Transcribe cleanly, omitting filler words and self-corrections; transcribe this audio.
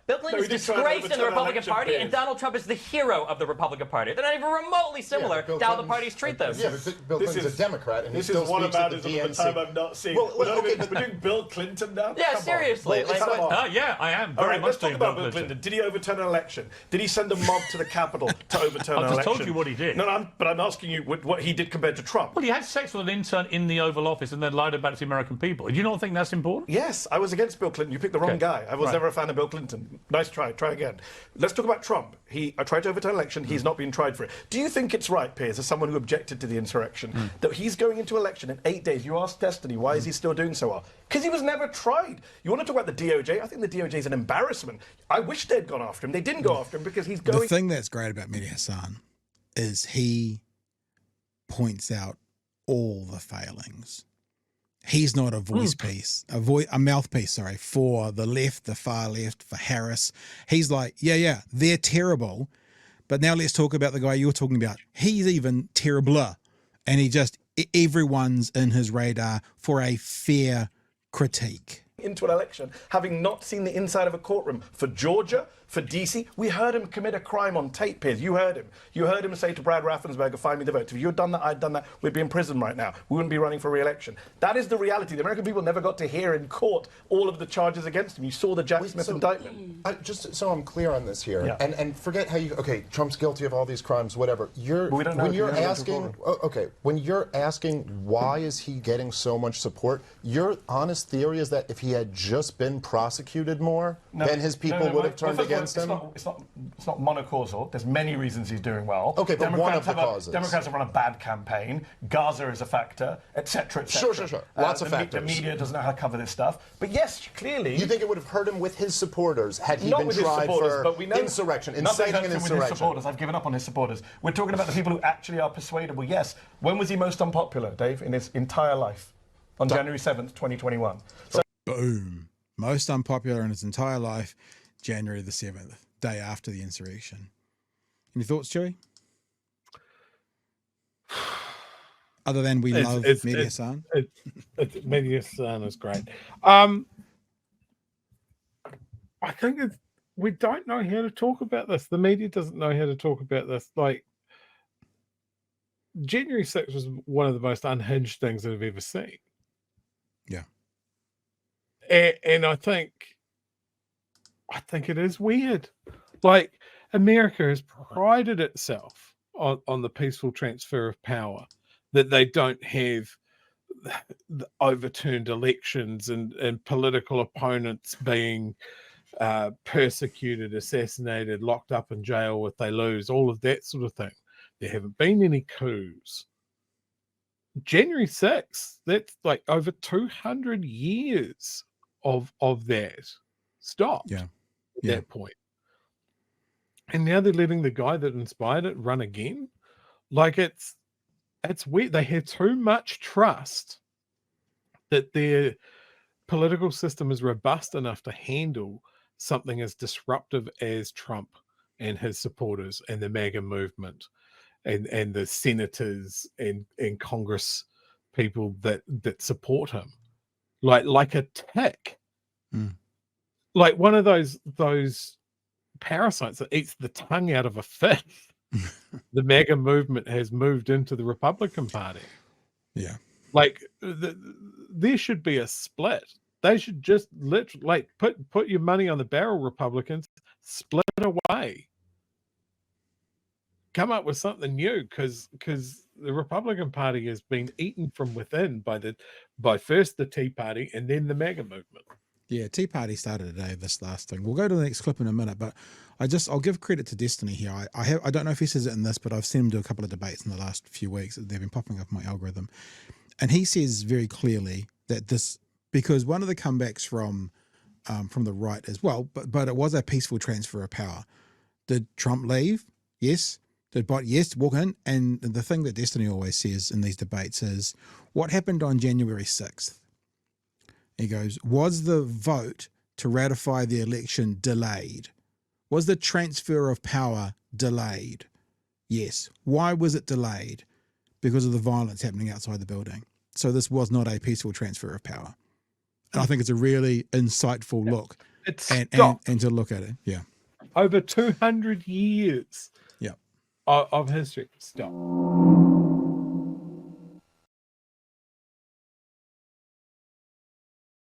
Bill Clinton is disgraced in the Republican Party, and Donald Trump is the hero of the Republican Party. They're not even remotely similar to how the parties treat them. Yeah, but Bill Clinton's a Democrat, and this is whataboutism of the time I'm not seeing. We're doing Bill Clinton now? Yeah, seriously. Yeah, I am. Very much let's talk about Bill Clinton. Did he overturn an election? Did he send a mob to the Capitol to overturn an election? I just told you what he did. No, but I'm asking you what he did compared to Trump. Well, he had sex with an intern in the Oval Office and then lied about it to the American people. Do you not think that's important? Yes, I was against Bill Clinton. You picked the wrong guy. I was never a fan of Bill Clinton. Nice try. Try again. Let's talk about Trump. I tried to overturn an election. He's not been tried for it. Do you think it's right, Piers, as someone who objected to the insurrection, that he's going into election in 8 days? You asked Destiny, why is he still doing so well? Because he was never tried. You want to talk about the DOJ? I think the DOJ is an embarrassment. I wish they'd gone after him. They didn't go after him because he's going... The thing that's great about Mehdi Hasan is he points out all the failings. He's not a voice piece, a mouthpiece, sorry, for the left, the far left, for Harris. He's like, yeah, they're terrible, but now let's talk about the guy you're talking about. He's even terribler, and everyone's in his radar for a fair critique. Into an election, having not seen the inside of a courtroom for Georgia, for DC. We heard him commit a crime on tape, Piers. You heard him. You heard him say to Brad Raffensperger, find me the votes. If you had done that, I'd done that, we'd be in prison right now. We wouldn't be running for re-election. That is the reality. The American people never got to hear in court all of the charges against him. You saw the Jack Smith indictment. Just so I'm clear on this here, and forget how Trump's guilty of all these crimes, whatever. When you're asking why is he getting so much support, your honest theory is that if he had just been prosecuted more, then his people would have turned against him? It's not monocausal. There's many reasons he's doing well. Okay, but one of the causes. Democrats have run a bad campaign. Gaza is a factor, etc., etc. Sure. Lots of factors. The media doesn't know how to cover this stuff. But yes, clearly... You think it would have hurt him with his supporters had he been tried for insurrection, inciting an insurrection? With his supporters. I've given up on his supporters. We're talking about the people who actually are persuadable. Yes. When was he most unpopular, Dave, in his entire life? On January 7th, 2021. So boom. Most unpopular in his entire life, January the 7th, day after the insurrection. Any thoughts, Chewy? Other than we love Mehdi Hasan? Mehdi Hasan is great. I think we don't know how to talk about this. The media doesn't know how to talk about this. Like, January 6th was one of the most unhinged things that I've ever seen. Yeah. And I think it is weird. Like, America has prided itself on the peaceful transfer of power, that they don't have the overturned elections and political opponents being persecuted, assassinated, locked up in jail if they lose, all of that sort of thing. There haven't been any coups. January 6th, that's like over 200 years of that stopped at that point. And now they're letting the guy that inspired it run again. Like, it's weird. They have too much trust that their political system is robust enough to handle something as disruptive as Trump and his supporters and the MAGA movement and the senators and Congress people that support him. Like a tick. Like one of those parasites that eats the tongue out of a fish. The MAGA movement has moved into the Republican Party. Yeah. Like there should be a split. They should just literally put your money on the barrel, Republicans. Split away. Come up with something new, because the Republican Party has been eaten from within by first the Tea Party and then the MAGA movement. Yeah, Tea Party started today, this last thing. We'll go to the next clip in a minute, but I'll give credit to Destiny here. I don't know if he says it in this, but I've seen him do a couple of debates in the last few weeks. They've been popping up my algorithm. And he says very clearly that because one of the comebacks from the right as well, but it was a peaceful transfer of power. Did Trump leave? Yes. Did Biden? Yes, walk in. And the thing that Destiny always says in these debates is, what happened on January 6th? He goes, was the vote to ratify the election delayed? Was the transfer of power delayed? Yes. Why was it delayed? Because of the violence happening outside the building. So this was not a peaceful transfer of power. And I think it's a really insightful look. It's and stopped to look at it. Yeah. over 200 years Yeah. of history. Stop.